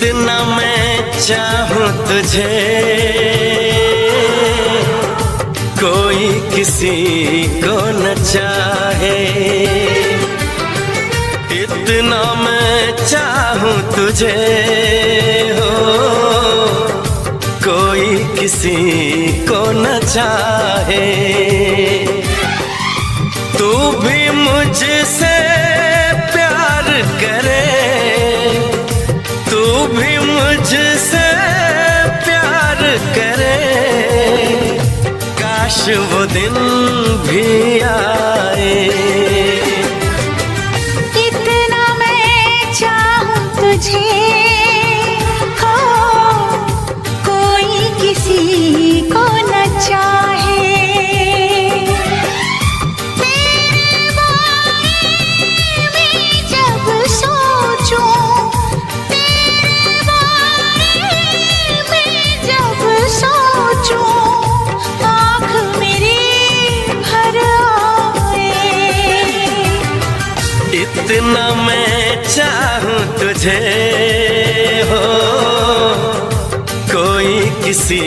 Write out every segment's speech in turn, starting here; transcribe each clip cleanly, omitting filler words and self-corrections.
इतना मैं चाहूं तुझे, कोई किसी को न चाहे। इतना मैं चाहूं तुझे हो, कोई किसी को न चाहे। तू भी मुझसे प्यार करे, तू भी मुझसे प्यार करे, काश वो दिन भी आए। इतना मैं चाहूं तुझे हो, कोई किसी को न चाहे। तेरे बारे में जब सोचूं, तेरे बारे में जब सोचूं, आँख मेरी भर आए। इतना मैं चाहूं तुझे हो, कोई किसी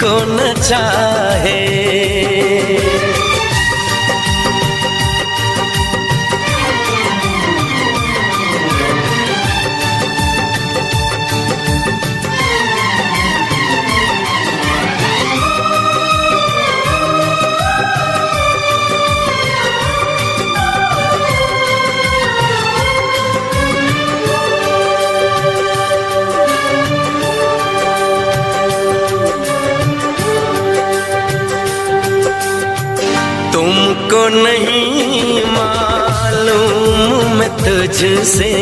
को न चाहे। तुमको नहीं मालूम मैं तुझसे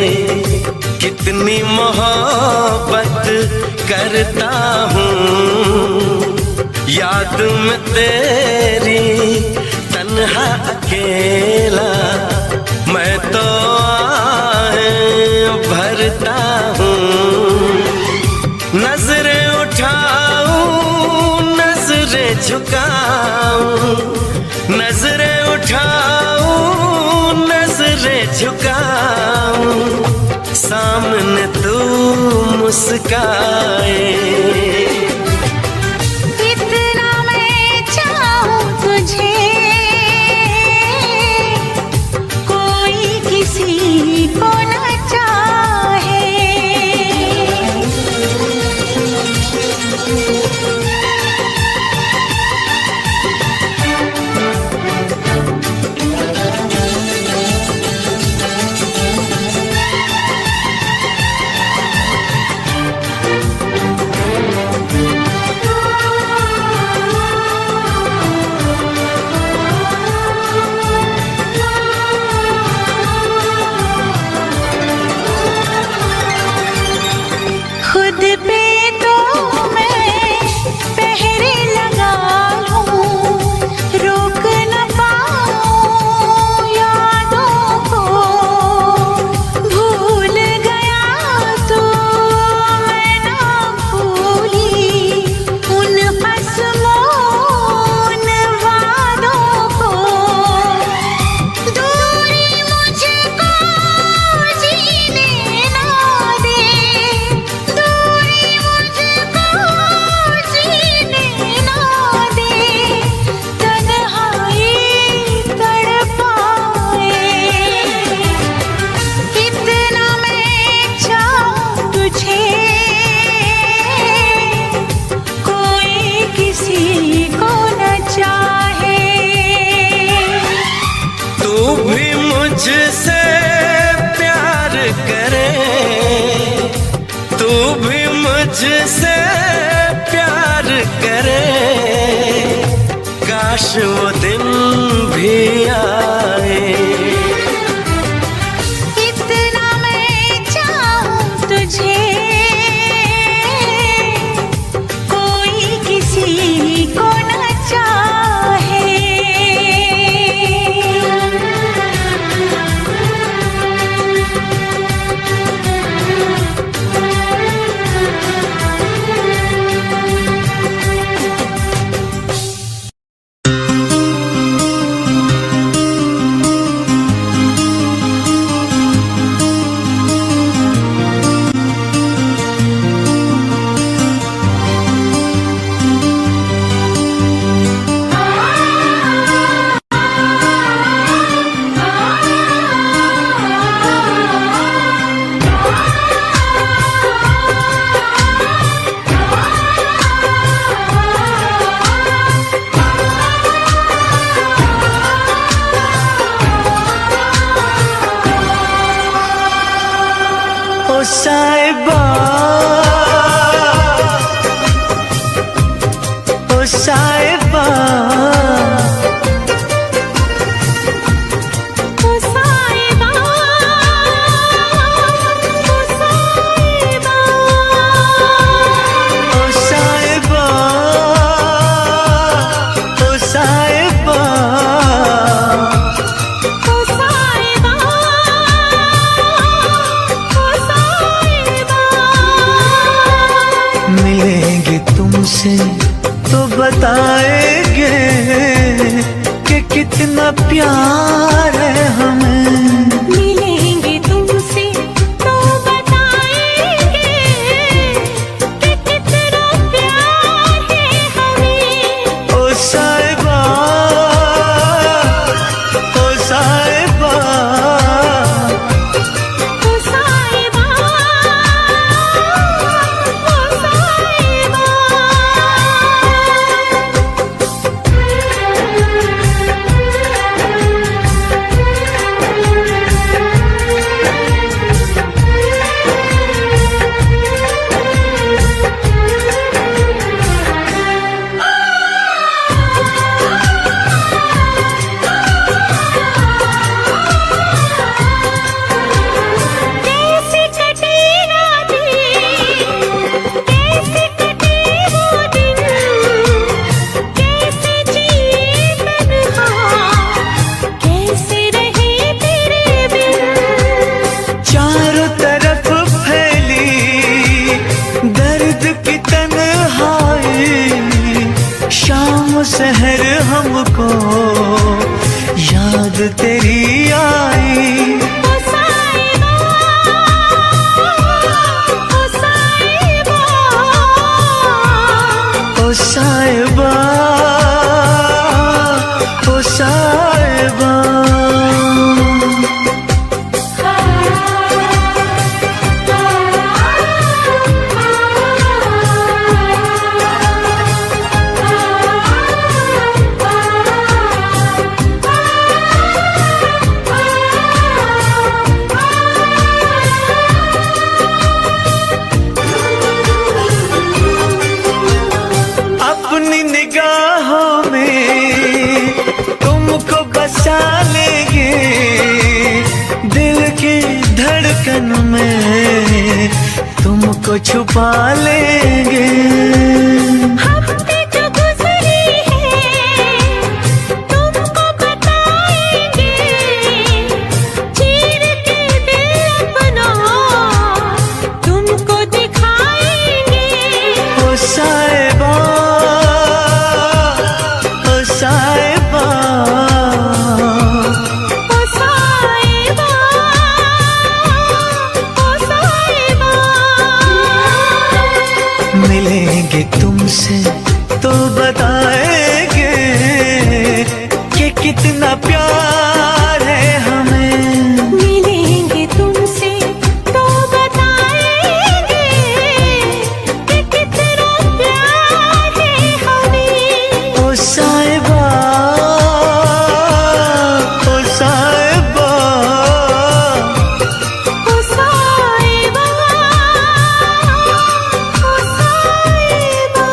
कितनी मोहब्बत करता हूँ। याद में तेरी तन्हा अकेला मैं तो आहें भरता हूँ। नजरें उठाऊं नजरें झुकाऊं, नजरें उठाऊं नजरें झुकाऊं, सामने तू मुस्काए। इतना मैं चाहूं तुझे, कोई किसी को न चाहे। खुद पे तो मैं पहरे लगा लूं, रोक न पाऊं यादों को। भूल गया तो मैं ना भूली उन कसमों उन वादों को। दूरी मुझको जीने ना दे, दूरी मुझको जीने ना दे, तन्हाई तड़पाए। इतना मैं चाहूं तुझे, कोई किसी को न चाहे। तू भी मुझसे प्यार करे, तू भी मुझसे प्यार करे, काश वो दिन भी आए। इतना मैं चाहूं तुझे, कोई किसी को न चाहे। कितना प्यार है हमें। मिलेंगे तुमसे तो बताएंगे कि कितना प्यार है हमें। ओ साहिबा, ओ साहिबा, ओ साहिबा, ओ साहिबा। कैसे कटे रातें, कैसे कटे वो दिन, कैसे जिए तन्हा, कैसे रहे तेरे बिन। चारों तरफ फैली दर्द की तन्हाई, शाम सहर हमको याद तेरी आई। ओ साहिबा, ओ साहिबा, ओ साहिबा, ओ साहिबा। अपनी निगाहों में तुमको बसा लेंगे, दिल की धड़कन में तुमको छुपा लेंगे। हफ्ते जो गुजरे हैं तुमको बताएंगे, चीर के दिल अपना तुमको दिखाएंगे। ओ साहिबा, ओ साहिबा, ओ साहिबा, ओ साहिबा। मिलेंगे तुमसे तो बताएंगे कि कितना प्यार है हमें। मिलेंगे तुमसे तो बताएंगे कि कितना प्यार है हमें। ओ साहिबा, ओ साहिबा, ओ साहिबा, ओ साहिबा।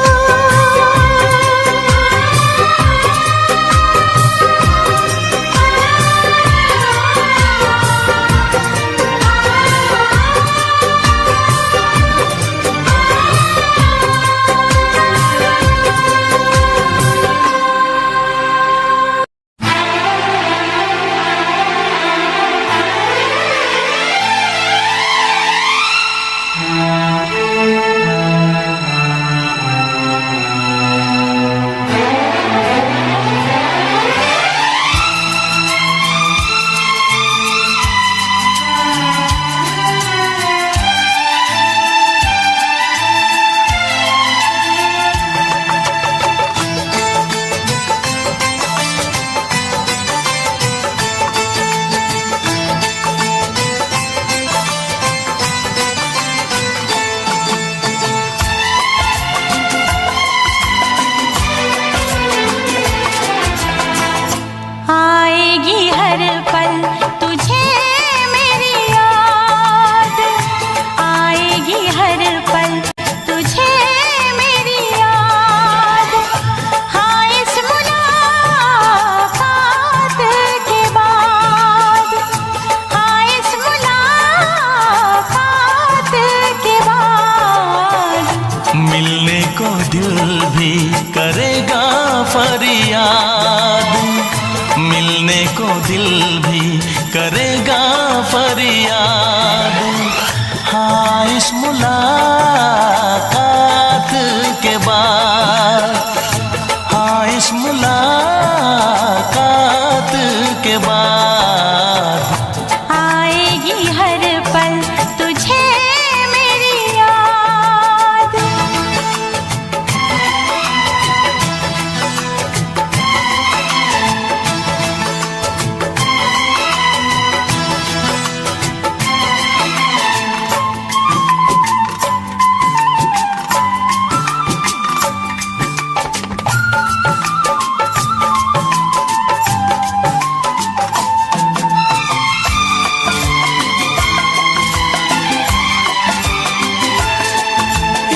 दिल भी करेगा फरियाद। हाँ, इस मुलाकात के बाद, हाँ, इस मुलाकात के बाद आएगी हर पल तुझे मेरी याद।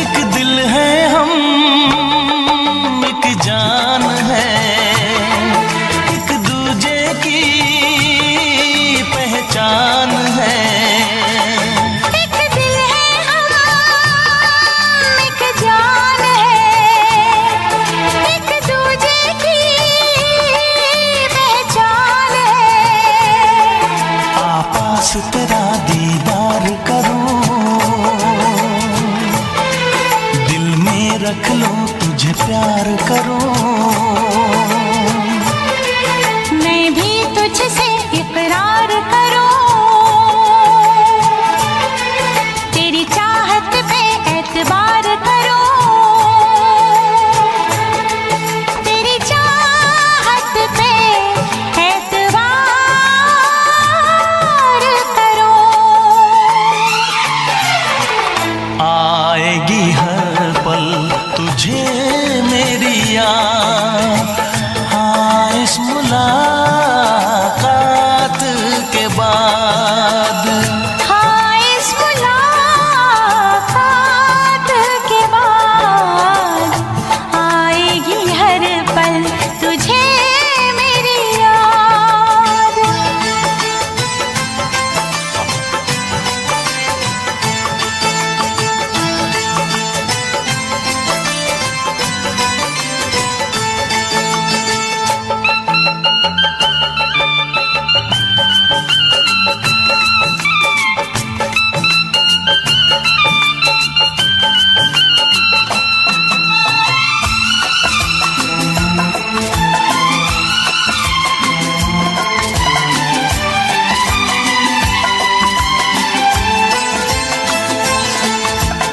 एक दिल है हम, एक जान है, एक दूजे की पहचान है। एक दिल है हम, एक जान है, एक दूजे की पहचान है। आपास तेरा दीदार करूं, दिल में रख लो तुझे प्यार करूं। मैं भी तुझसे इकरार करूं, तेरी चाहत पे एतबार करूं, तेरी चाहत पे एतबार करूं। आएगी हर पल तुझे मेरी याद, हाँ इस मुलाकात के बाद। हाँ इस मुलाकात के बाद आएगी हर पल तुझे मेरी याद।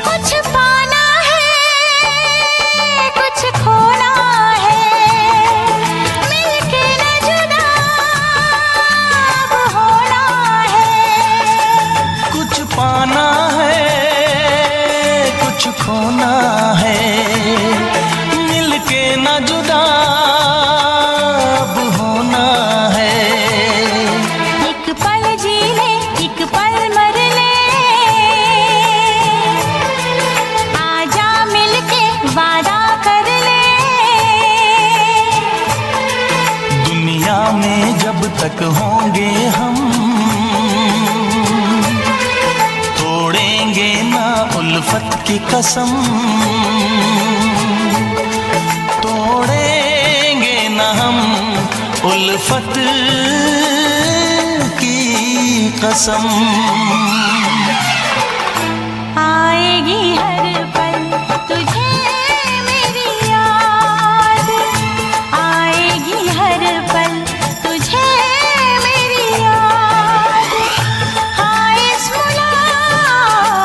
कुछ पाना है, कुछ खोना है, मिलके न जुदा अब होना है। कुछ पाना है, कुछ खोना है, मिलके न जुदा अब होना है। एक पल जी ले, एक पल मर ले, आजा मिलके वादा कर ले। दुनिया में जब तक होंगे हम, तोड़ेंगे ना उल्फत की कसम, तोड़ेंगे ना हम उल्फत की कसम। आएगी हर पल तुझे मेरी याद, आएगी हर पल तुझे मेरी याद। हाँ इस मुलाकात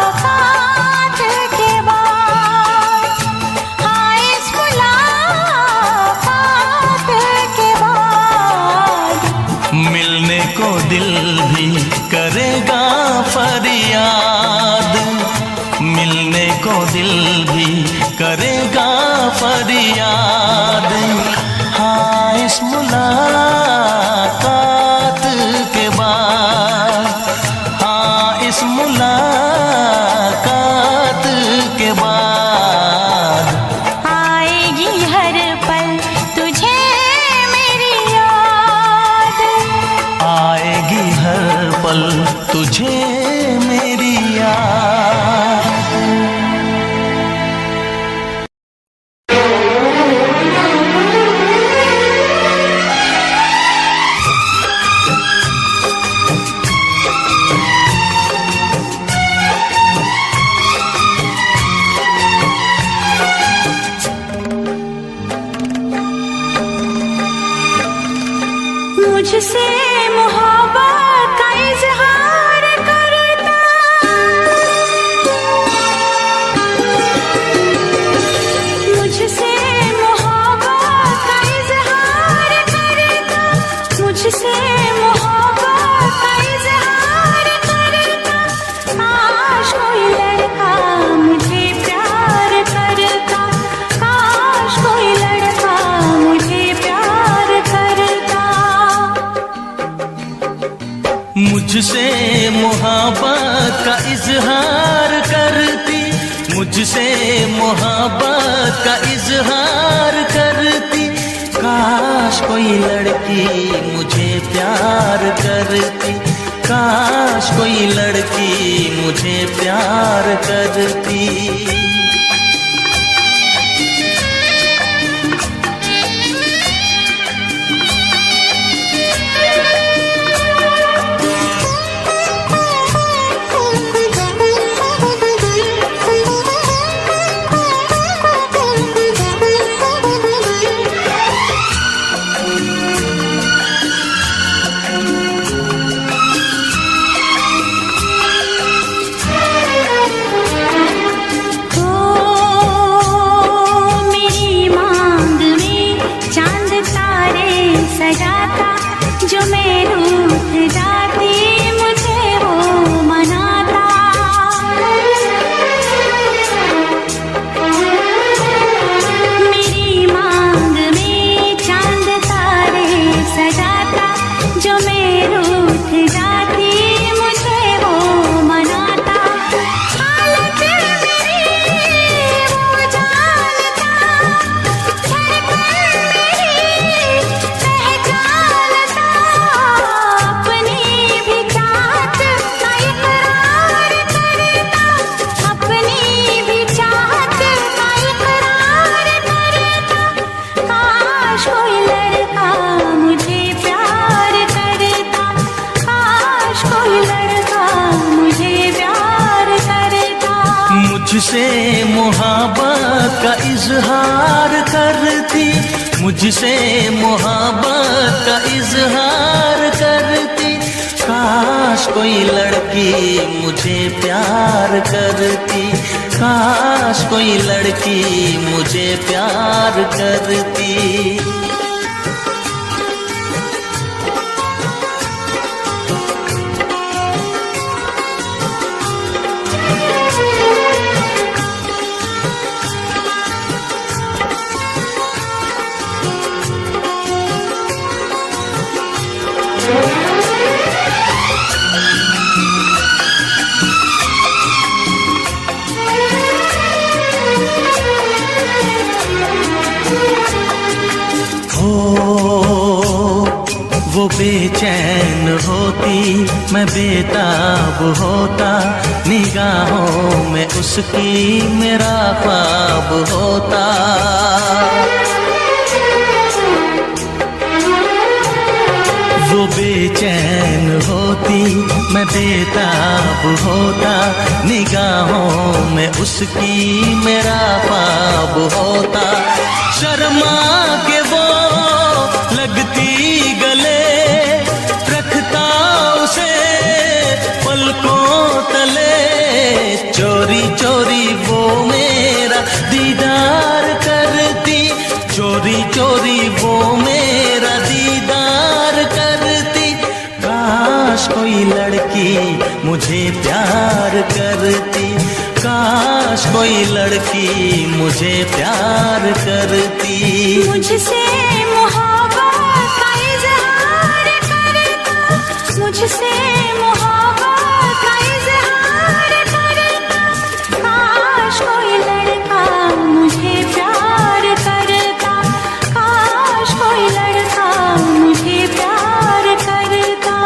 के बाद, हाँ इस मुलाकात के बाद मिलने को दिल भी करेगा फरियाद, मिलने को दिल भी मुझसे मोहब्बत का इजहार करता, मुझसे मोहब्बत का इजहार करता, मुझसे मोहब्बत का इजहार करता। काश कोई लड़का मुझे प्यार करता, काश कोई लड़का मुझे प्यार करता। मुझसे मोहब्बत का इजहार करती, मुझसे मोहब्बत का इजहार करती। काश कोई लड़की मुझे प्यार करती, काश कोई लड़की मुझे प्यार करती। सजाता, जो मैं रूठ जाती मुझे वो मनाता। मेरी मांग में चांद तारे सजाता, जो मैं रूठ जाती मुझे वो मनाता। हालत मेरी वो जानता, धड़कन मेरी पहचानता। अपनी भी चाहत का इकरार करता, अपनी भी चाहत का इकरार करता। काश कोई लड़का मुझे प्यार करता, काश कोई लड़का मुझे प्यार करता। मुझसे मोहब्बत का इजहार करती, मुझसे मोहब्बत का इजहार करती। काश कोई लड़की मुझे प्यार करती, काश कोई लड़की मुझे प्यार करती। वो बेचैन होती, मैं बेताब होता, निगाहों में उसकी मेरा ख्वाब होता। वो बेचैन होती, मैं बेताब होता, निगाहों में उसकी मेरा ख्वाब होता। शर्मा के वो लगती गले, रखता उसे पलकों तले। चोरी चोरी वो मेरा दीदार करती, चोरी चोरी वो मेरा दीदार करती। काश कोई लड़की मुझे प्यार करती, काश कोई लड़की मुझे प्यार करती। मुझसे मोहब्बत का इजहार करता, मुझसे मोहब्बत का इजहार करता। काश कोई लड़का मुझे प्यार करता, काश कोई लड़का मुझे प्यार करता।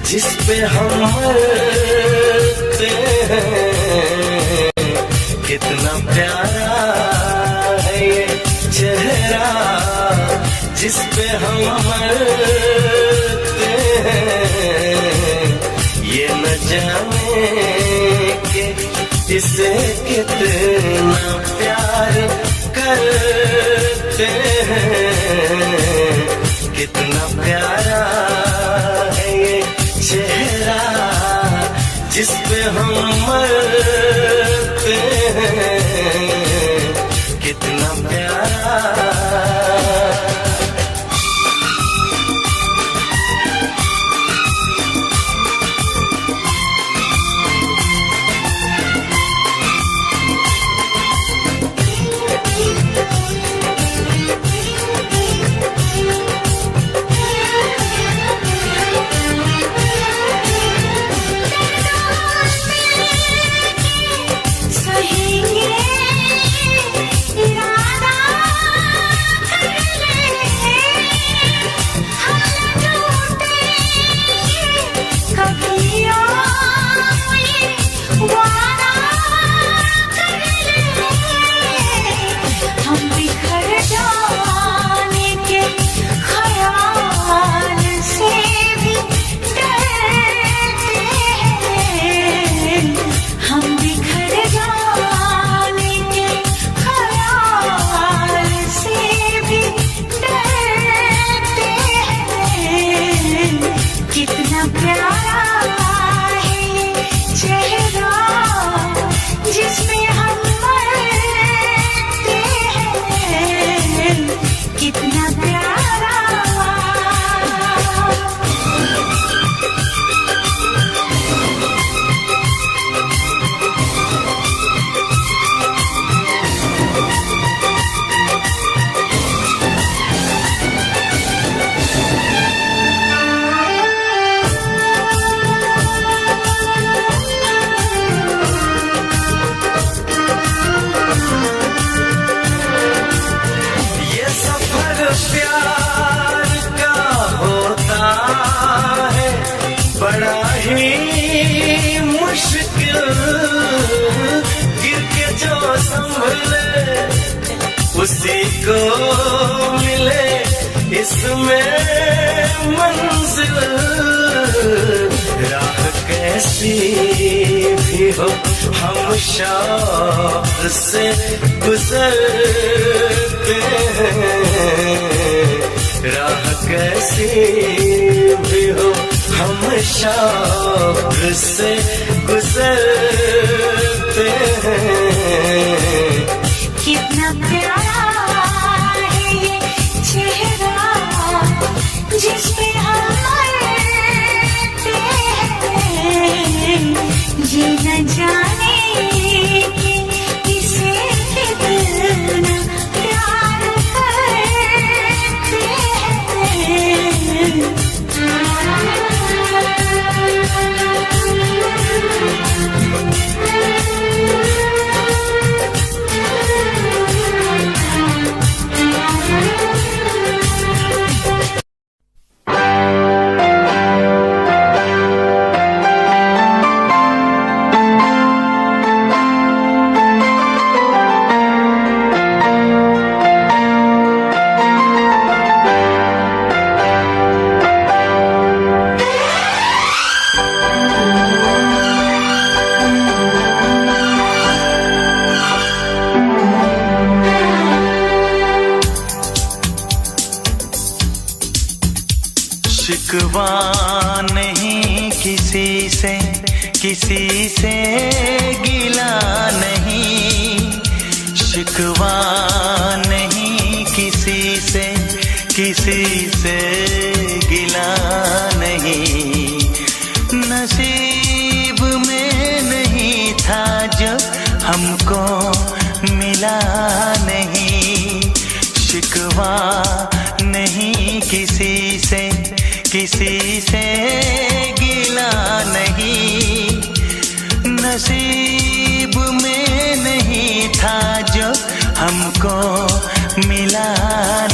जिस पे हम मरते हैं। कितना प्यारा है ये चेहरा जिस पे हम मरते हैं। ये न जाने कि इसे कितना प्यार करते हैं। कितना प्यारा है ये चेहरा जिस पे हम मरते हैं। कितना प्यारा। उसी को मिले इसमें मंजिल। राह कैसी भी हो हम शौक से गुजरते हैं। राह कैसी भी हो हम शौक से गुजरते हैं। कितना प्यारा है ये चेहरा जिस पे हम मरते हैं। ये न जाने कि इसे कितना प्यार करते हैं। शिकवा नहीं किसी से गिला नहीं। शिकवा नहीं किसी से गिला नहीं। नसीब में नहीं था जो हमको मिला नहीं। शिकवा नहीं किसी से गिला नहीं। नसीब में नहीं था जो हमको मिला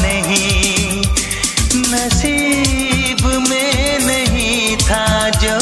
नहीं। नसीब में नहीं था जो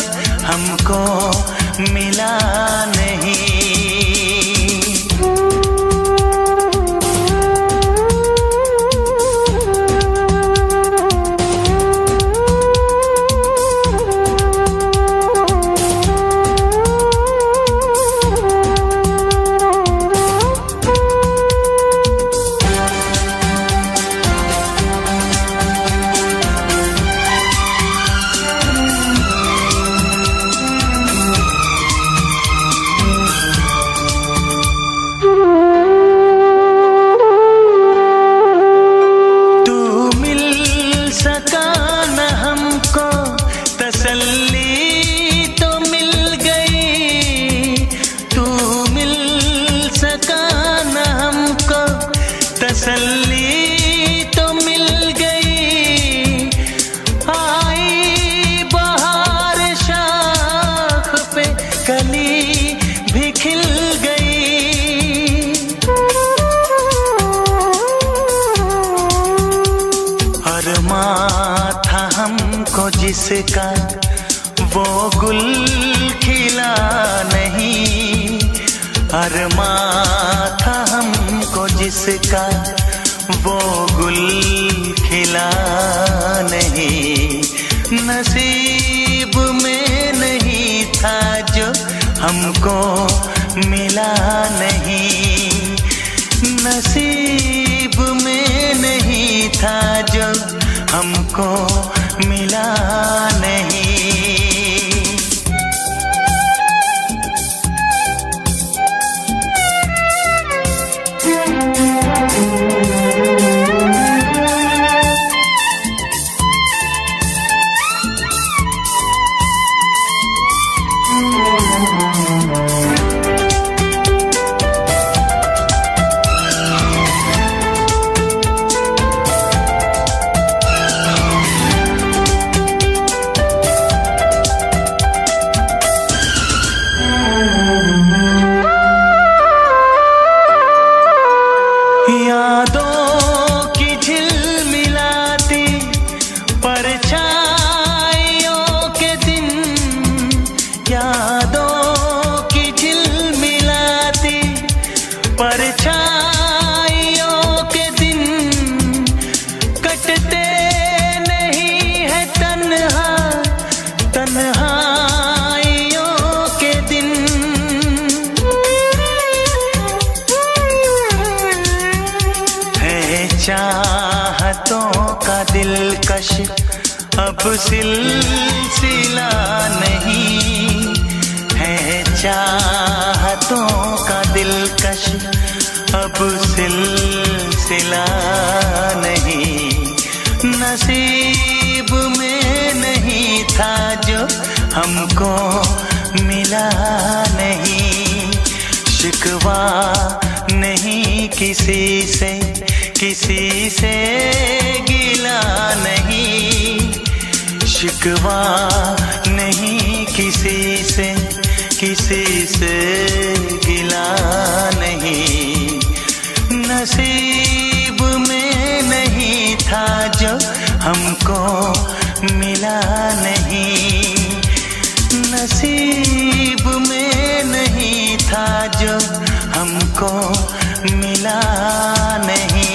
वो गुल खिला नहीं, अरमां था हमको जिसका वो गुल खिला नहीं। नसीब में नहीं था जो हमको मिला नहीं, नसीब में नहीं था जो हमको मिला नहीं। यादों की झिलमिलाती परछाइयों के दिन, यादों की झिलमिलाती परछाइयों के दिन, कटते नहीं है तन्हा तन्हाइयों के दिन। चाहतों का दिलकश अब सिलसिला नहीं है, चाहतों का दिलकश अब सिलसिला नहीं। नसीब में नहीं था जो हमको मिला नहीं, शिकवा नहीं किसी से किसी से गिला नहीं, शिकवा नहीं किसी से गिला नहीं। नसीब में नहीं था जो हमको मिला नहीं, नसीब में नहीं था जो हमको मिला नहीं।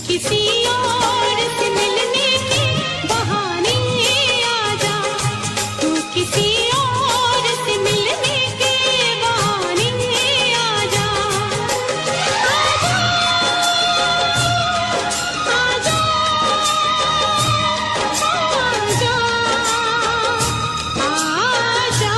किसी और से मिलने के बहाने आ जा, तू किसी और से मिलने के बहाने आ जा, आजा, आजा, आजा,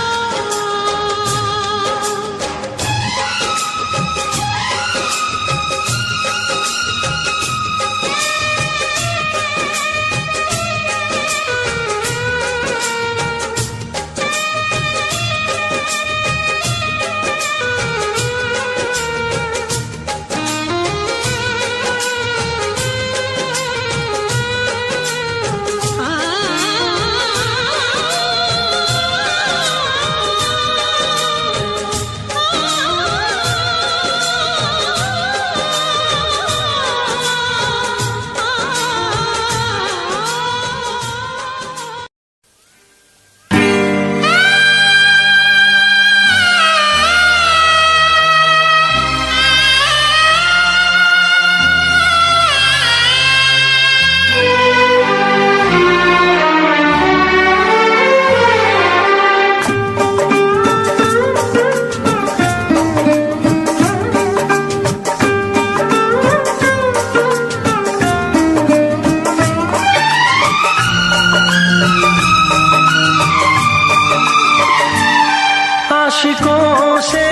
आशिकों से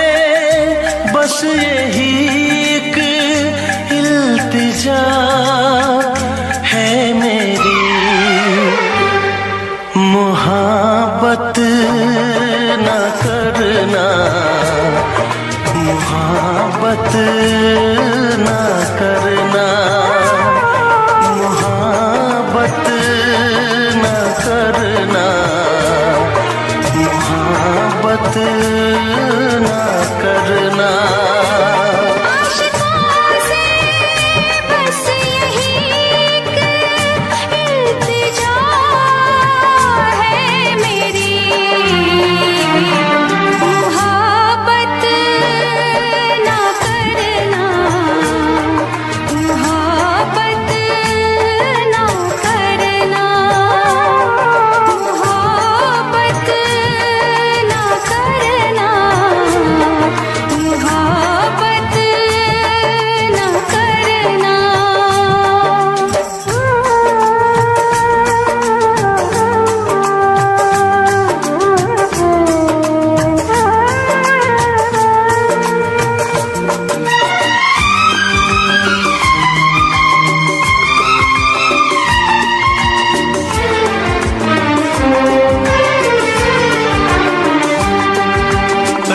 बस यही एक इल्तिजा है मेरी, मोहब्बत न करना, मोहब्बत न करना, मोहब्बत न करना, मोहब्बत न करना। आशिकों से बस यही एक इल्तिजा है मेरी, मोहब्बत ना करना, मोहब्बत ना करना, मोहब्बत ना करना, मोहब्बत ना करना।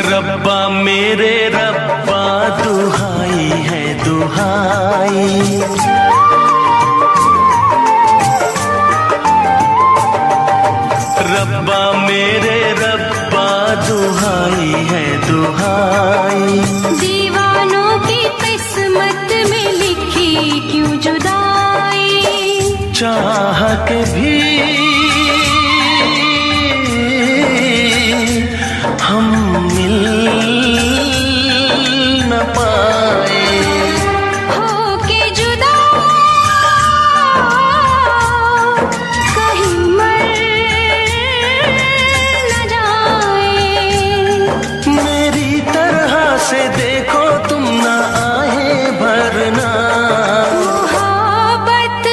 रब्बा मेरे रब्बा दुहाई है दुहाई, रब्बा मेरे रब्बा दुहाई है दुहाई, दीवानों की किस्मत में लिखी क्यों जुदाई, चाह के भी हम मिल न पाए, होके जुदा कहीं मर न जाए, मेरी तरह से देखो तुम ना आए भरना, मोहब्बत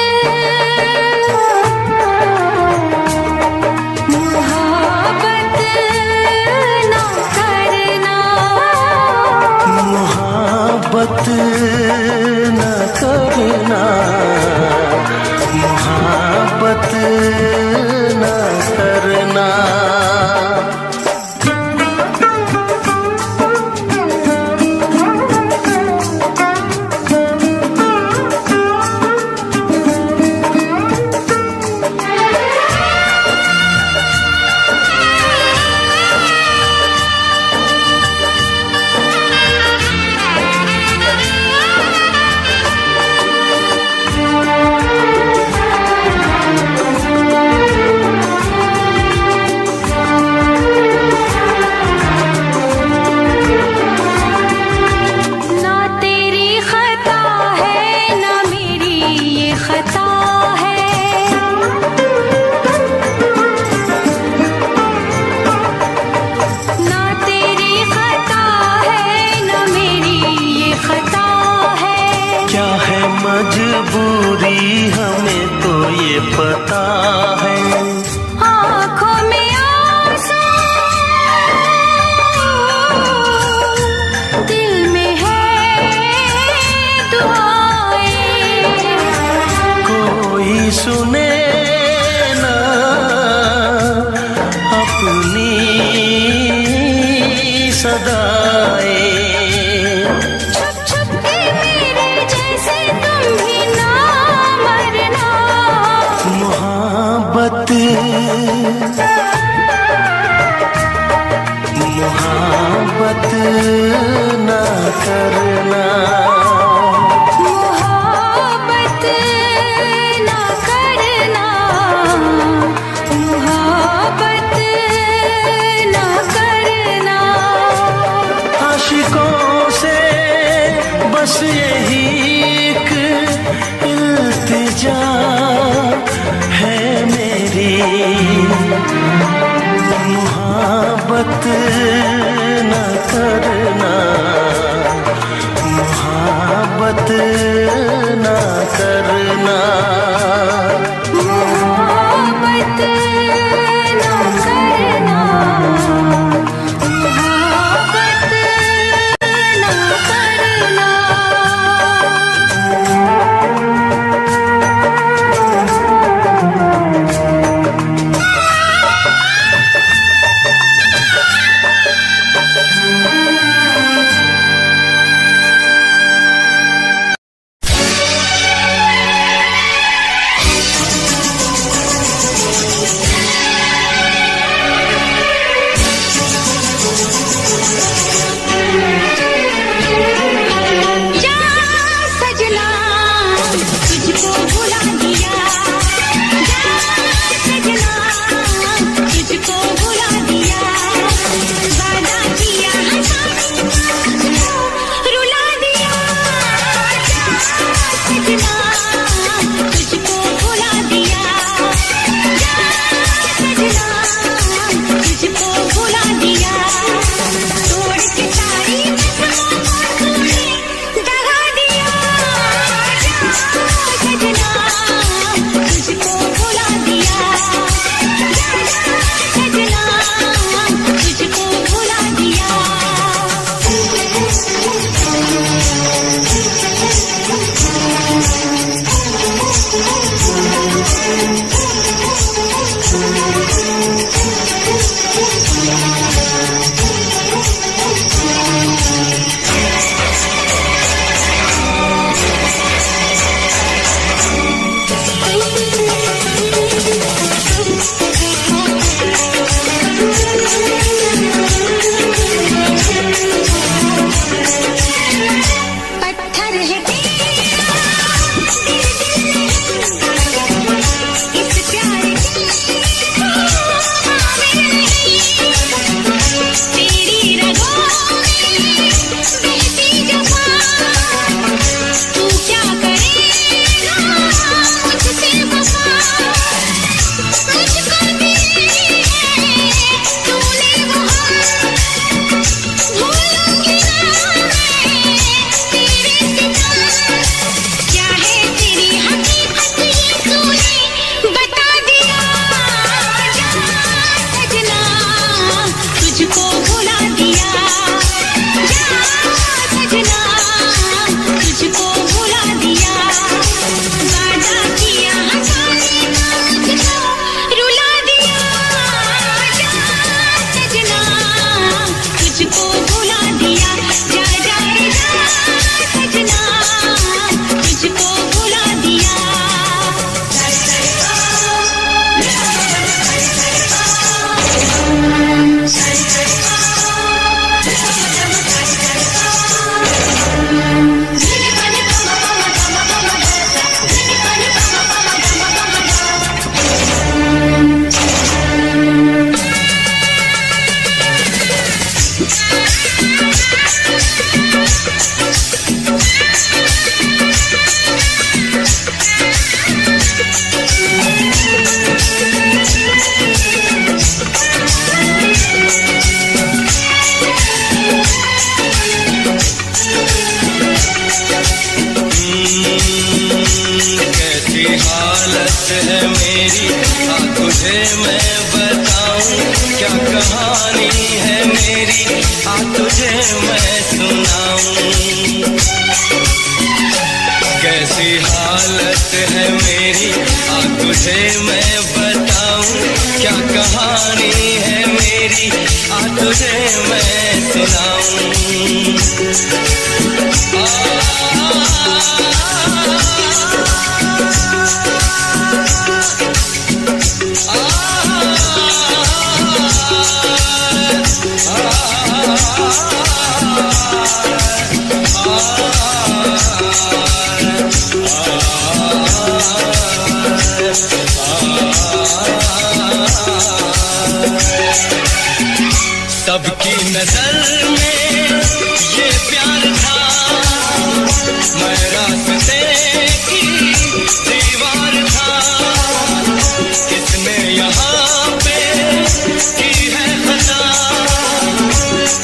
मजबूरी हमें तो ये पता है। आँखों में आंसू, दिल में है दुआएं। कोई सुने ना अपनी सदाएं। छुप छुप के मेरे जैसे तुम भी ना मरना। मोहब्बत मोहब्बत ना करना। मोहब्बत ना करना, मोहब्बत ना करना। आशिकों से बस यही एक इल्तिजा है मेरी। मोहब्बत न करना, मोहब्बत न करना। मोहब्बत ना करना, मोहब्बत ना करना। हालत है मेरी, आ तुझे मैं बताऊं क्या कहानी है मेरी, आ तुझे मैं सुनाऊं। कैसी हालत है मेरी, आ तुझे मैं बताऊं क्या कहानी है मेरी, आ तुझे मैं सुनाऊं। सबकी नजर में ये प्यार था, मैं रास्ते की दीवार था, किसने यहाँ पे की है खता,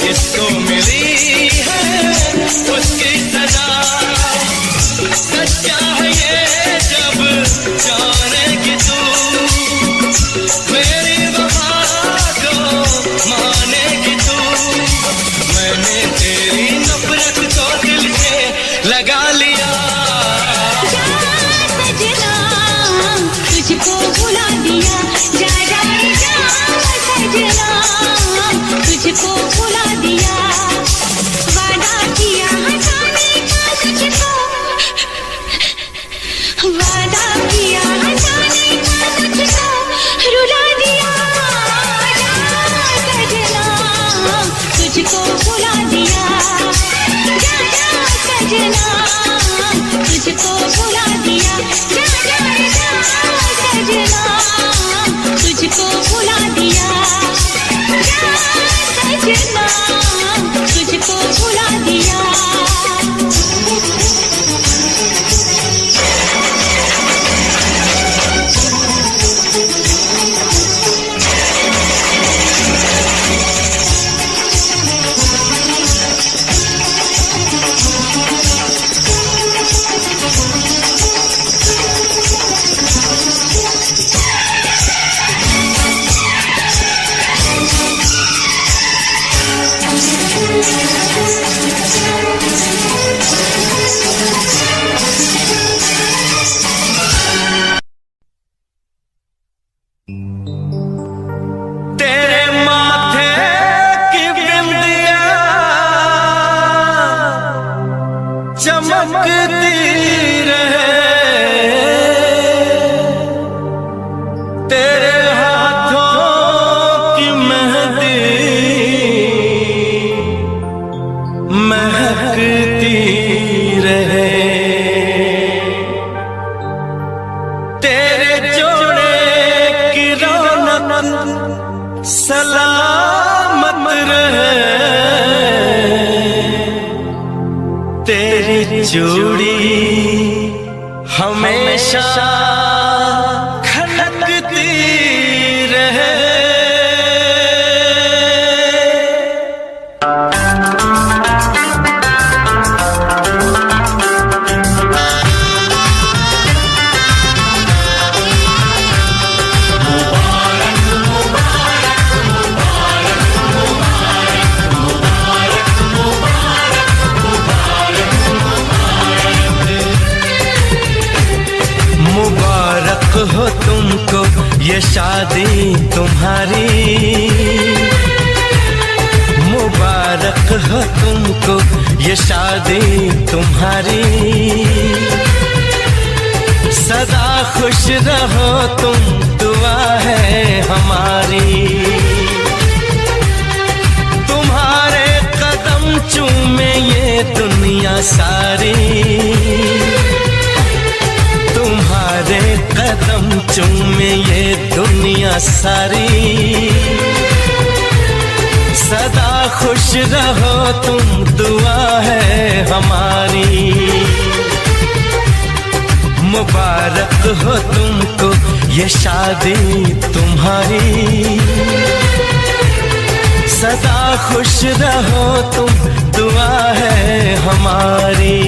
किसको मिली है उसकी सजा। सच्चा है ये जब जानेगी तू, मेरी वफा को मानेगी तू। मैंने तेरी नफरत को दिल से लगा लिया। सजना तुझको भुला दिया, जा जा जा सजना तुझको भुला दिया। वादा किया हंसाने का तुझको, वादा किया हंसाने का तुझको रुला दिया। सजना तुझको भुला दिया, जा जा सजना तुझको भुला दिया। जा जा जा सजना तुझको भुला दिया, जा सजना तुझको भुला दिया। तेरे माथे की बिंदिया चमकती रहे, तेरे हाथों की मेहंदी महकती रहे, तेरे जोड़े की रौनक सलामत रहे, तेरी चूड़ी हमेशा खनकती रहे। मुबारक हो तुमको ये शादी तुम्हारी, मुबारक हो तुमको ये शादी तुम्हारी। सदा खुश रहो तुम, दुआ है हमारी। तुम्हारे कदम चूमे ये दुनिया सारी, तुम्हारे कदम चूमे ये दुनिया सारी। सदा खुश रहो तुम, दुआ है हमारी। मुबारक हो तुमको ये शादी तुम्हारी, सदा खुश रहो तुम, दुआ है हमारी।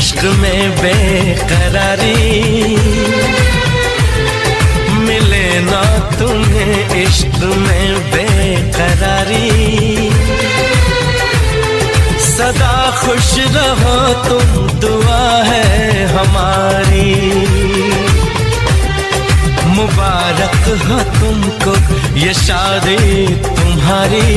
इश्क में बेकरारी, मिले ना तुम्हें इश्क में बेकरारी। सदा खुश रहो तुम, दुआ है हमारी। मुबारक हो तुमको ये शादी तुम्हारी।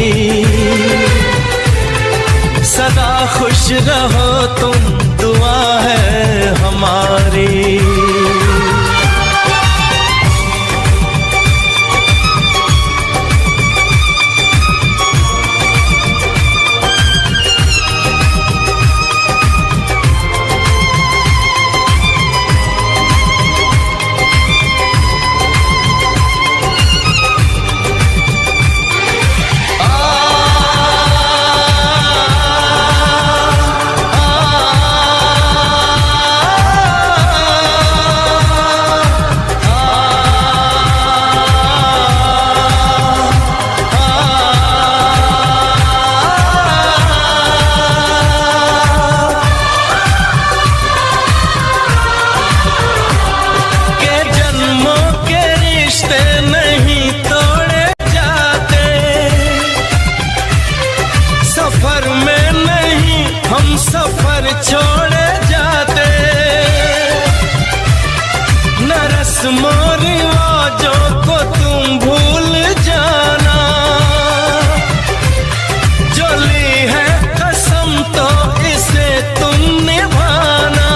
सदा खुश रहो तुम, दुआ है हमारी। सफर छोड़े जाते, न रस्मों रिवाजों को तुम भूल जाना। जो ली है कसम तो इसे तुम निभाना।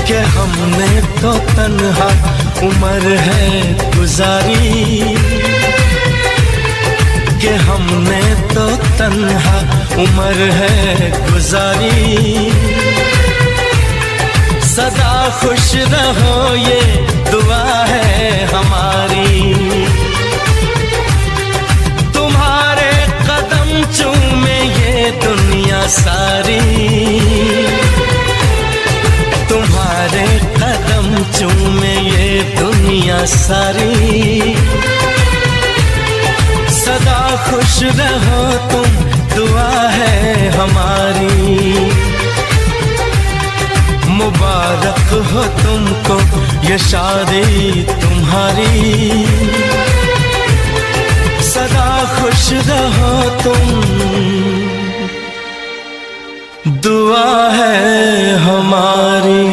कि हमने तो तन्हा उम्र है गुजारी, कि हमने तो तन्हा उम्र है गुजारी। सदा खुश रहो ये दुआ है हमारी। तुम्हारे कदम चूमे ये दुनिया सारी। तुम्हारे कदम चूमे ये दुनिया सारी। सदा खुश रहो तुम, दुआ है हमारी। मुबारक हो तुमको ये शादी तुम्हारी। सदा खुश रहो तुम, दुआ है हमारी।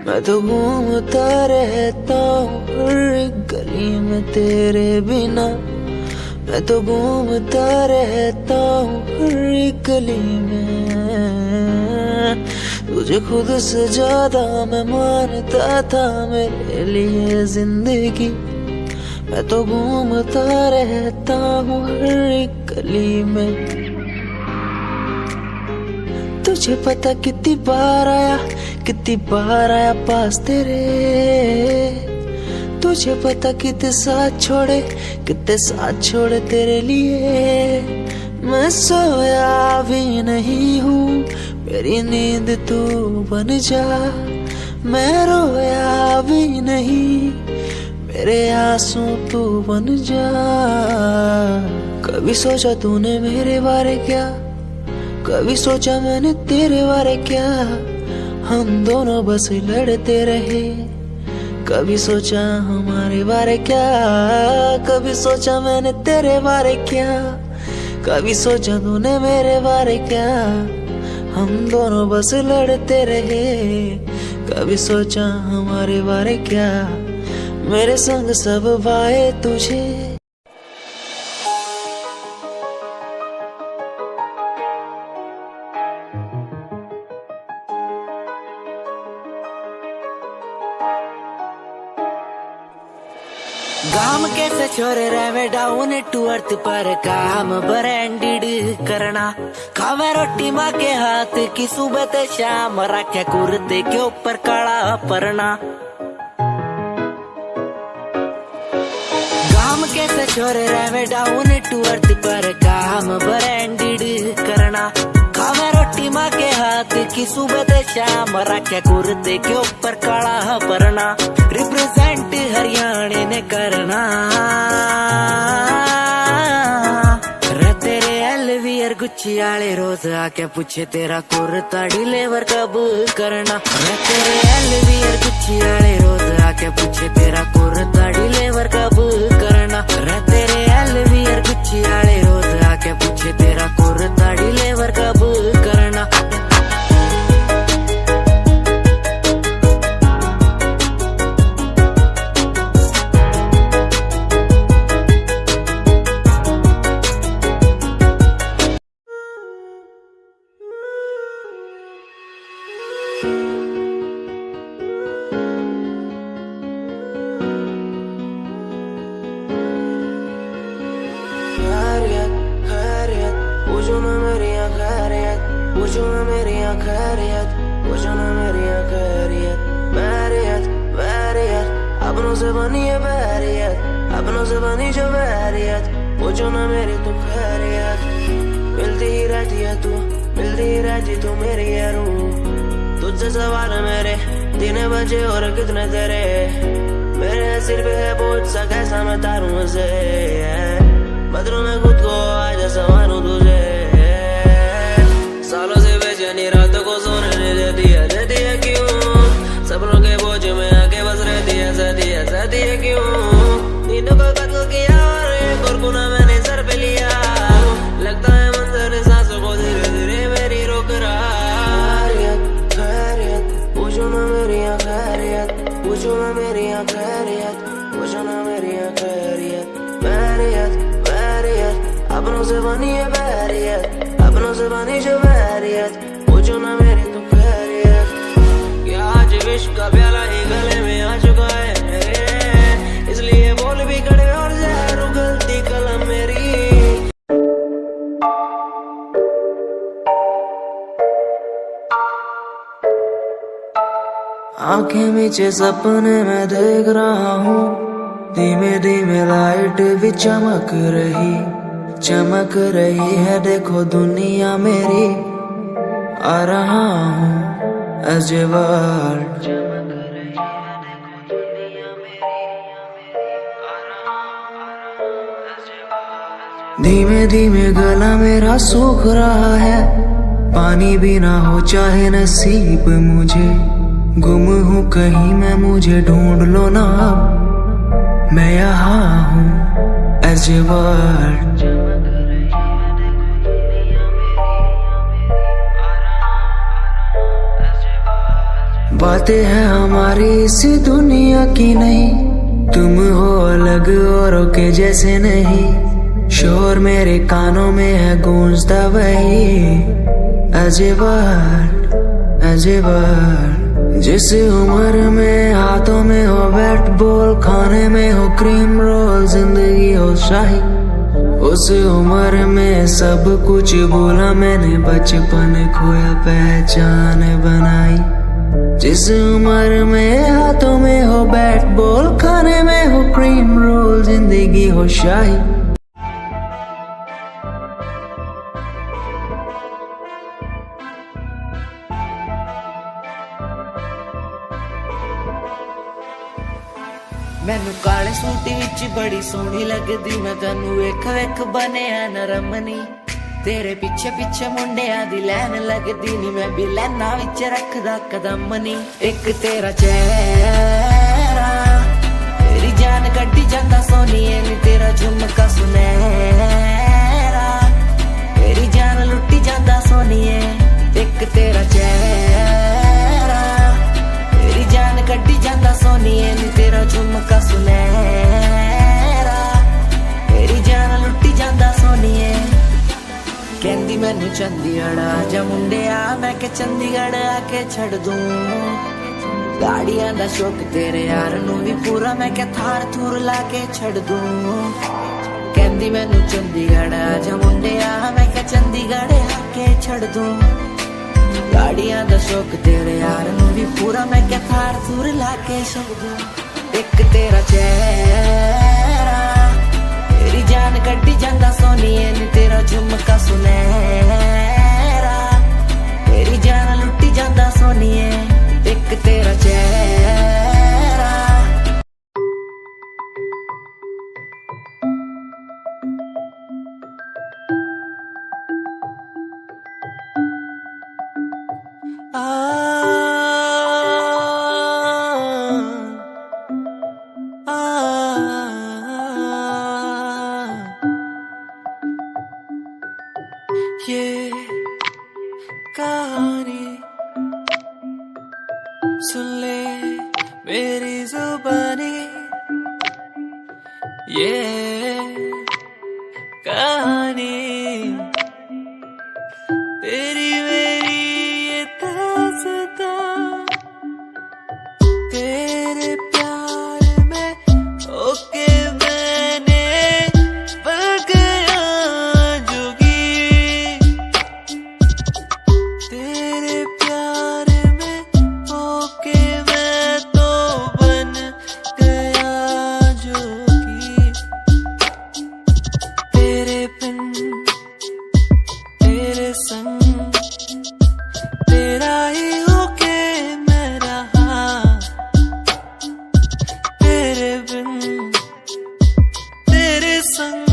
मैं तो घूमता रहता हूँ हर एक गली में तेरे बिना। मैं तो घूमता रहता हूँ हर एक गली में। तुझे खुद से ज्यादा मैं मानता था मेरे लिए जिंदगी। मैं तो घूमता रहता हूँ हर एक गली में। तुझे पता कितनी बार आया पास तेरे। तुझे पता कितने साथ छोड़े तेरे लिए। मैं सोया भी नहीं हूँ, मेरी नींद तू बन जा। मैं रोया भी नहीं, मेरे आंसू तू बन जा। कभी सोचा तूने मेरे बारे क्या, कभी सोचा मैंने तेरे बारे क्या। हम दोनों बस लड़ते रहे, कभी सोचा हमारे बारे क्या। कभी सोचा मैंने तेरे बारे क्या, कभी सोचा तूने मेरे बारे क्या। हम दोनों बस लड़ते रहे, कभी सोचा हमारे बारे क्या। मेरे संग सब भाए तुझे। गाम कैसे छोरे रहे डाउन टू अर्थ पर काम ब्रांडेड करना। खावे रोटी माँ के हाथ की सुबह ते शाम, रखे कुर्ते के ऊपर काला परना। गाम कैसे छोरे रहे डाउन टू अर्थ पर काम ब्रांडेड करना। खावे रोटी माँ के हाथ की सुबह ते शाम, रखे कुर्ते के ऊपर काला परना। रिप्रेजेंट हरियाणा ने करना। रे तेरे एलवीआर गुच्ची आले रोज आके पूछे तेरा कुर्ता डिलीवर कब करना। रे तेरे एलवीआर गुच्ची आले रोज आके पूछे तेरा कुर्ता डिलीवर कब करना। रे तेरे एलवीआर गुच्ची आले रोज आके पूछे तेरा कुर्ता डिलीवर कब करना। पूछो ना मेरी खैरियत, पूछो ना मेरी खैरियत, पूछो ना मेरी खैरियत। बैरियत बैरियत अपनों से बनी है बैरियत, अपनों से बनी जो बैरियत। पूछो ना मेरी तू खैरियत। मिलती ही रहती है तू, मिलती ही रहती तू मेरी है रूह। तुझसे सवाल मेरे 3 बजे और कितने तेरे। मेरे सिर पे है बोझ सा, कैसा मैं तारूं उसे। बदलूं मैं खुद को आज संवारूं तुझे। सालों से बेचैनी रात को सोने नहीं देती है क्यों। सपनों के बोझ में आके बस रहती है क्यों। नींदों को कत्ल किया और एक और गुनाह मैंने सर पे लिया। लगता है मंजर सांसों को धीरे धीरे मेरी रोक रहा। खैरियत खैरियत पूछो ना मेरी खैरियत, पूछो ना मेरी खैरियत, पूछो ना मेरी खैरियत। बैरियत बैरियत अपनों से बनी है बैरियत, अपनों से बनी जो बैरियत। पूछो ना मेरी तू खैरियत। क्या आज विश्व का प्याला ही गले में आ चुका है मेरे, इसलिए बोल भी कड़े और जहर उगलती कलम मेरी। आंखें मीचे सपने में देख रहा हूँ, धीमे धीमे लाइट भी चमक रही है। देखो दुनिया मेरी, आ रहा हूँ as a world। धीमे धीमे गला मेरा सूख रहा है, पानी भी ना हो चाहे नसीब मुझे। गुम हूँ कहीं मैं, मुझे ढूंढ लो ना अब, मैं यहाँ हूँ as a world। बातें हैं हमारी इस दुनिया की नहीं, तुम हो अलग औरों के जैसे नहीं। शोर मेरे कानों में है गूंजता वही as a word। जिस उम्र में हाथों में हो बैट बॉल, खाने में हो क्रीम रोल, जिंदगी हो शाही, उस उम्र में सब कुछ भूला मैंने। बचपन खोया पहचान बनाई, जिस उम्र में हाथों में हो बैट बॉल, खाने में हो क्रीम रोल, जिंदगी हो शाही। मैनू काले सूट विच बड़ी सोहनी लगदी, मैं तैनू वेख वेख बनिया नरमनी। तेरे पीछे पीछे मुंडिया दी लैन लगदी नी, मैं भी लैना विच रखदा कदम नी। एक तेरा चेहरा तेरी जान कड्डी जांदा सोनिए नी, तेरा झुमका सुनहरा तेरी जान लुट्टी जांदा सोनिए। एक तेरा चेहरा तेरी जान कड्डी जांदा सोनिए नी, तेरा झुमका सुनहरा तेरी जान लुट्टी जांदा सोनिए। कहंदी मैनू चंडीगढ़ आजा मुंडिया, मैं के चंडीगढ़ आके छड़ दूं। गाड़ियां दा शौक तेरे यार नू भी पूरा, मैं के थार थूर लाके छड़ दूं। कहंदी मैनू चंडीगढ़ आजा मुंडिया, मैं के चंडीगढ़ आके छड़ दूं। गाड़ियां दा शौक तेरे यार नू भी पूरा, मैं के थार थूर लाके छड़ दूं। एक तेरा चेहरा तेरी जान कड्डी जांदा सोनिए नी, तेरा झुमका सुनहरा तेरी जान लुट्टी जांदा सोनिए। एक तेरा चेहरा ये कहानी सुन ले मेरी जुबानी, ये कहानी तेरी मेरी ये दास्तां। तेरे प्यार में ओके मैंने पल गया जोगी, तेरे प्यार में ओके मैं तो बन गया जोगी। तेरे बिन तेरे संग तेरा ही होके मैं रहा, तेरे बिन तेरे संग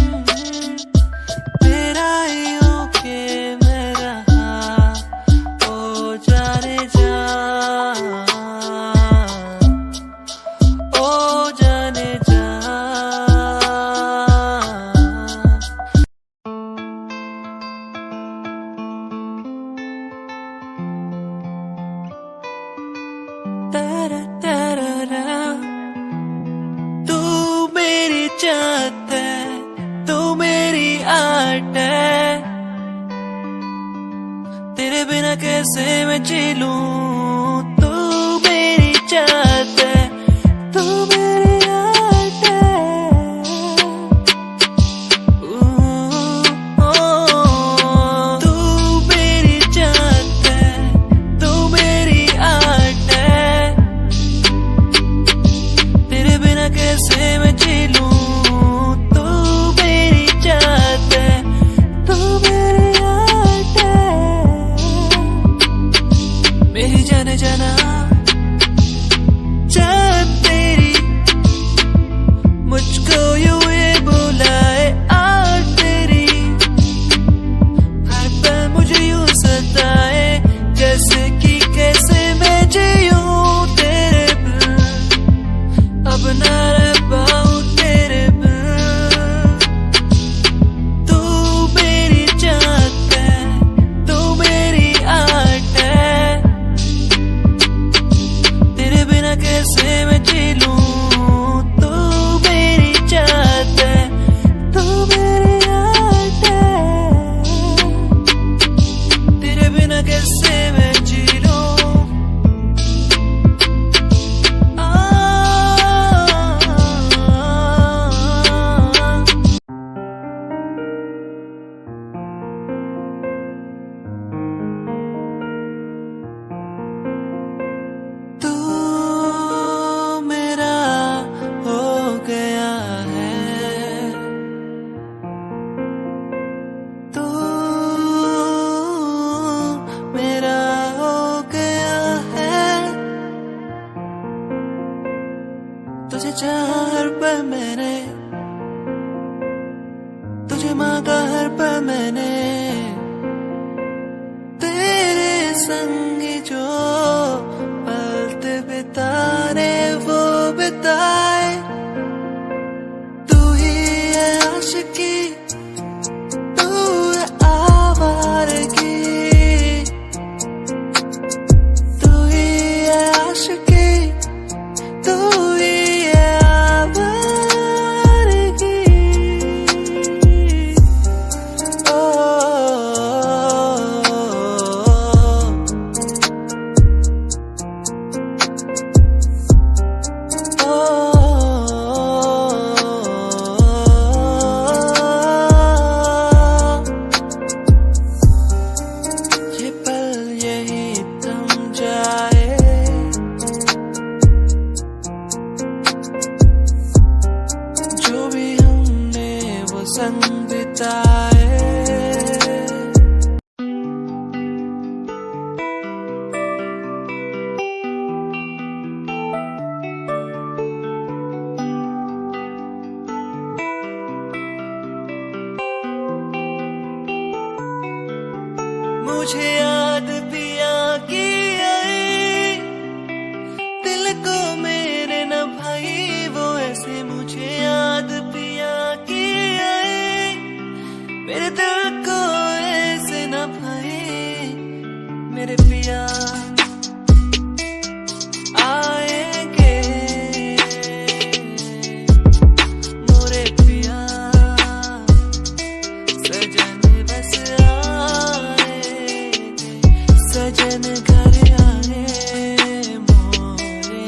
तेरा ही होके मैं रहा। ओ जाने जा, ओ जाने जा। तारा तारा रा, तू मेरी चाहत है, तू मेरी आर्ट है। तेरे बिना कैसे मैं जी लूं, तू मेरी चाहत है, तू मेरी आर्ट है। तू मेरी चाहत है, तू मेरी आर्ट है। तेरे बिना कैसे मैं जी लूं, तू मेरी चाहत है, तू मेरी आर्ट है। मेरी जाने जाना तुझसे मांगा हर पल मैंने, तेरे संग जो पलते बिताने वो बिताए। तू ही है आशिकी, तू है आवारगी, तू ही है आशिकी, तू ही है आवारगी। ओ, ये पल यही थम जाए, जो भी हमने वो संग बिताए। मुझे याद पिया की आई, दिल को मेरे न भाई वो ऐसे। मुझे याद पिया की आई, मेरे दिल को ऐसे न भाई। मेरे पिया आएंगे, मोरे पिया सजन बस आएंगे, सजन घर आए मोरे,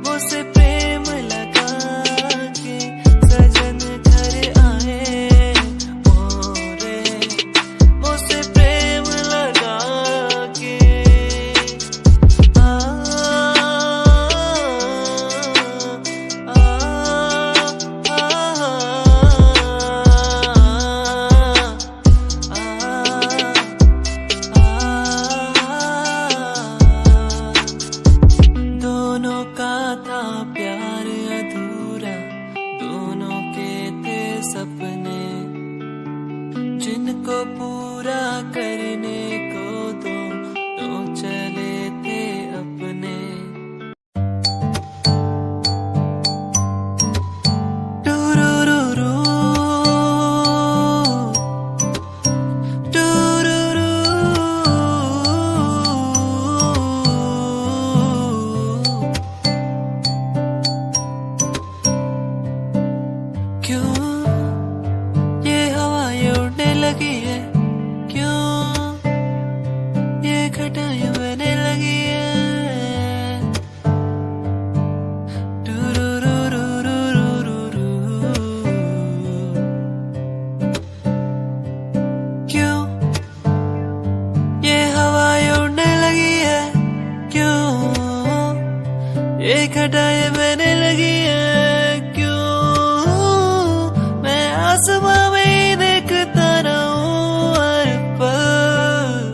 मुझसे प्रेम लगा के। सजन घर आए मोरे, मुझसे प्रेम लगा के। आ, आ, दोनों का था प्यार अधूरा, दोनों के थे सपने, जिनको पूरा करने को दोनों चले थे अपने। टूरूरूरू, टूरूरू, क्यों ये हवा ये उड़ने लगी है, क्यों ये घटाएं बहने लगी है। टूरूरूरूरूरू, क्यों ये हवा ये उड़ने लगी है, क्यों ये घटाएं बहने लगी है। क्यों मैं आसमां में ही देखता रहूं हर पल,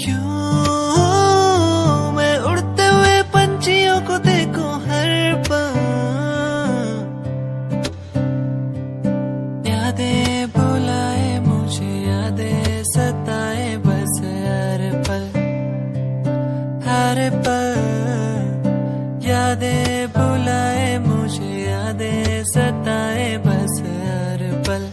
क्यों मैं उड़ते हुए पंछियों को देखूं हर पल। यादें बुलाए मुझे, यादें सताए बस हर पल, हर पल। यादें बुलाए मुझे, यादें सताए बस हर पल।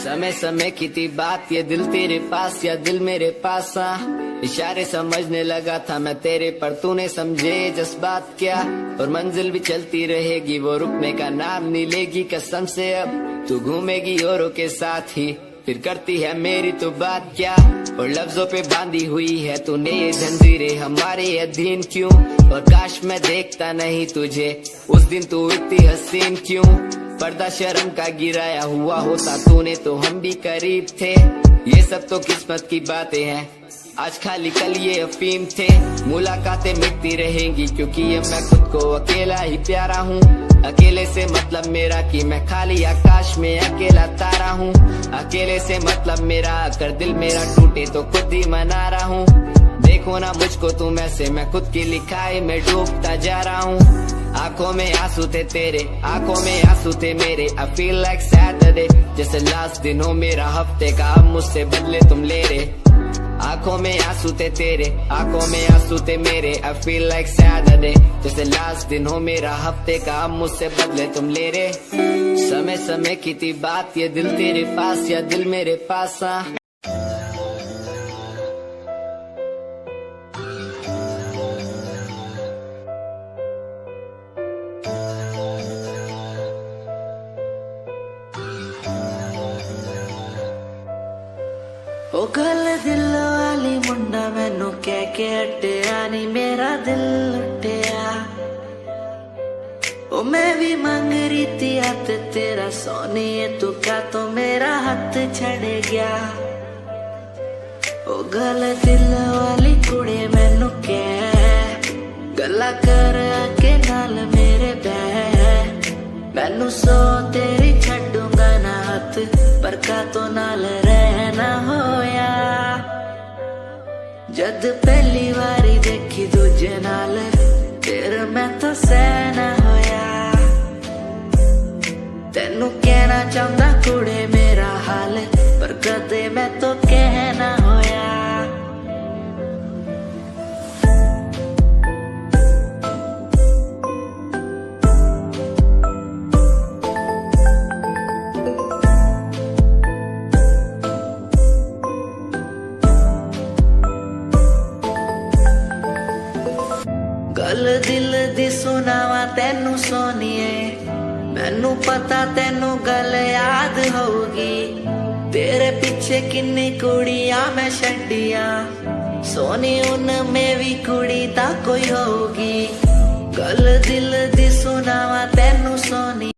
समय समय की थी बात, ये दिल तेरे पास या दिल मेरे पास। इशारे समझने लगा था मैं तेरे, पर तूने समझे जज्बात क्या। और मंजिल भी चलती रहेगी, वो रुकने का नाम नहीं लेगी कसम से। अब तू घूमेगी औरों के साथ ही, फिर करती है मेरी तो बात क्या। और लफ्जों पे बांधी हुई है तूने ये जंजीरें हमारे अधीन क्यों। और काश मैं देखता नहीं तुझे उस दिन, तू इतनी हसीन क्यों। पर्दा शर्म का गिराया हुआ होता तूने तो हम भी करीब थे। ये सब तो किस्मत की बातें हैं, आज खाली कल ये अफीम थे। मुलाकातें मिटती रहेंगी क्योंकि ये मैं खुद को अकेला ही प्यारा हूँ। अकेले से मतलब मेरा कि मैं खाली आकाश में अकेला तारा हूँ। अकेले से मतलब मेरा अगर दिल मेरा टूटे तो खुद ही मना रहा हूँ। देखो ना मुझको तुम ऐसे, मैं खुद की लिखाई में डूबता जा रहा हूँ। आंखों में आंसू थे तेरे, आंखों में आंसू थे मेरे। I feel like Saturday, जैसे लास्ट दिन हो मेरा हफ्ते का, अब मुझसे बदले तुम ले रहे। आंखों में आंसू थे तेरे, आंखों में आंसू थे मेरे। I feel like Saturday, जैसे लास्ट दिन हो मेरा हफ्ते का, अब मुझसे बदले तुम ले रहे। समय समय की थी बात, ये दिल तेरे पास या दिल मेरे पास। ओ गल दिल वाली मुंडा मैनू कह के हटिया नी, मेरा दिल लुटिया। ओ मैं भी मांग रही थी हाथ तेरा सोनिए, तू क्या तो मेरा हाथ छड़ गया। ओ गल दिल वाली कुड़ी मैनू कह गल्ला कर के नाल मेरे बह। मैनू सो तेरी छड्डूंगा ना हाथ, पर का तो नाल रहना होया। जद पहली बारी देखी दूजे नाल, फिर मैं तो सहना होया। तेनू कहना चाहता कुड़े मेरा हाल, पर कदे मैं तो कहना होया। गल दिल दी सुनावा तेनू सोनिए, मैनू पता तेनू गल याद होगी। तेरे पीछे किन्नी कुड़ियां मैं छड्डियां, सोनी उनमें भी कुड़ी ता कोई होगी। गल दिल दी सुनावा तेनू सोनी।